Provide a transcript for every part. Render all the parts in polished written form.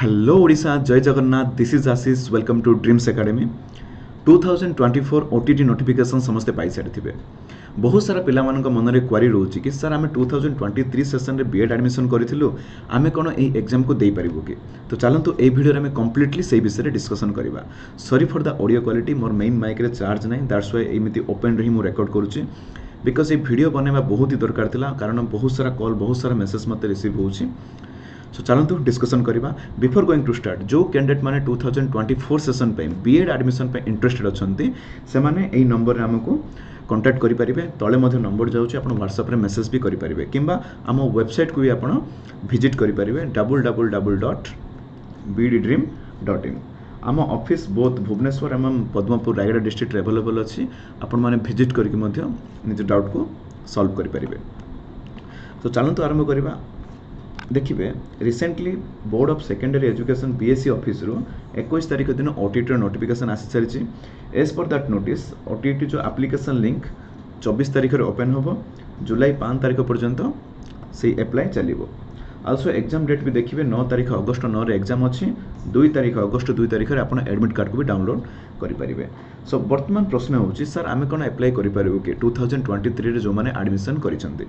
Hello Odisha जय Jagannath this is Ashish welcome to dreams academy 2024 OTT notification समस्ते पाई सारी बहुत सारा पिला मन में क्वारी रोचे कि सर आम 2023 सेसन में बीएड एडमिशन करूँ आम कौन ये एग्जाम को दे पारू कि तो चलतु ये भिडियो आम कम्प्लीटली से विषय डिस्कसन करवा sorry for the audio quality मोर मेन माइक रे चार्ज ना दैट्स व्हाई एमती ओपन रे मु रिकॉर्ड करुच्ची बिकज ये वीडियो बनवा बहुत ही दरकार था कारण बहुत सारा कॉल बहुत सारा मेसेज मत रिसीव होची सो चलतु डिस्कसन करवा बिफोर गोइंग टू स्टार्ट जो कैंडिडेट माने 2024 सेशन पे बीएड एडमिशन पे इंटरेस्टेड अच्छे से माने एई नंबर आमको कांटेक्ट करि परिबे तळे मध्ये नंबर जाउची आपण व्हाट्सएप रे मेसेज भी करि परिबे किंबा आम वेबसाइट को भी आपण विजिट करि परिबे www.bddream.in आम ऑफिस बोथ भुवनेश्वर एवं पद्मपुर रायगढ़ डिस्ट्रिक्ट अवेलेबल अच्छी आपण माने विजिट करके मध्य निज डाउट को सॉल्व करि परिबे तो चलतु आरंभ करवा देखिए recently board of secondary education BSC office रो 21 तारीख दिन ओटीटी नोटिफिकेशन आसी सारी as per that notice OTT जो एप्लिकेशन लिंक 24 तारीख रे ओपन होबो जुलाई 5 तारीख पर्यंत से अप्लाई चलिबो आल्सो एग्जाम डेट भी देखिए 9 तारीख अगस्त 9 रे एग्जाम अच्छी 2 तारीख अगस्त 2 तारीख रे आपण एडमिट कार्ड को भी डाउनलोड करि परिबे सो वर्तमान प्रश्न होची सर आमे कोन अप्लाई करि परिबो कि 2023 रे जो माने एडमिशन करिसंती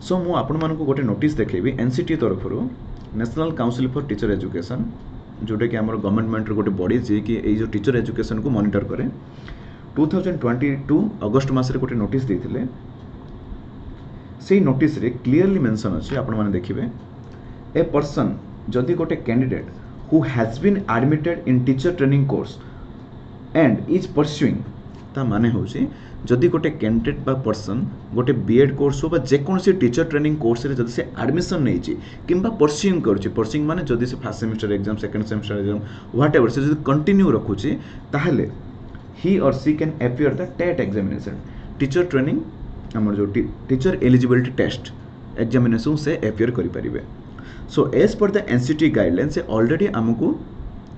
सो मु आपण मानक गोटे नोटिस देखेबी एनसीटी तरफ national council for teacher education जोटा कि आमर गवर्नमेंट गोटे बॉडी जे कि ए जो टीचर एजुकेशन को मॉनिटर करे 2022 अगस्त मासरे गोटे नोटिस देथिले से नोटिस रे क्लियरली मेंशन अछि आपण माने देखिबे ए पर्सन जदि गोटे candidate who has been admitted in teacher training course and is pursuing ता माने होछि जदि गोटे कैंडिडेट बा पर्सन गोटे बीएड कोर्स हो जेकोसी टीचर ट्रेनिंग कोर्स रे जदि से एडमिशन नहीं किंबा परस्यूइंग करुछि परस्यूइंग माने जदि से first semester exam second semester exam whatever से जदि कंटिन्यू रखुछि ताहले ही और she can appear the TET examination teacher training हमर जो टीचर एलिजिबिलिटी टेस्ट एग्जामिनेशन से अपीयर करि परिबे so as per the NCT guideline से ऑलरेडी हमकु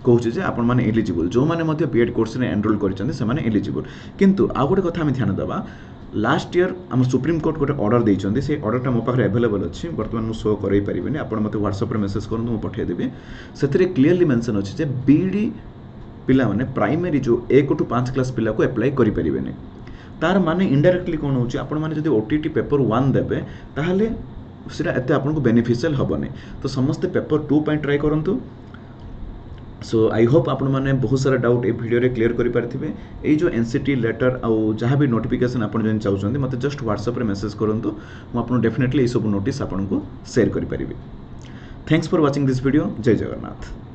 कहूँ जे आपण मैंने एलिजिबल जो मैंने बीएड कोर्स में एनरोल कर एलिजिबल किंतु आ गोटे कथा आम ध्यान देवा लास्ट ईयर आम सुप्रीम कोर्ट गोटे ऑर्डर देइछन्ती से ऑर्डरटा मो पाखे अवेलेबल अच्छी बर्तमान मु शो करई परिबेनी आपण मते व्हाट्सएप रे मेसेज करनु मु पठे देबी सेथिरे क्लियरली मेंशन अछि जे बीडी पिला माने प्राइमरी जो 1 टू 5 क्लास पिला को अप्लाई करि परिबेनी तार माने इनडायरेक्टली कोन होछि आपण माने जदि ओटीटी पेपर 1 देबे ताहले सेटा एते आपन को बेनिफिशियल हबने तो समस्त पेपर 2 पॉइंट ट्राई करंतु सो आई होप आपण मैंने बहुत सारा डाउट ए वीडियो रे क्लियर करि पारथिबे ए जो एनसीटी लेटर आउ जहाँ भी नोटिफिकेशन आपण जन चाहउछन्ती मते जस्ट व्हाट्सएप रे मेसेज करंतु मु आपण डेफिनेटली ए सब नोटिस आपण को शेयर करि परिबे thanks for watching this video जय जगन्नाथ।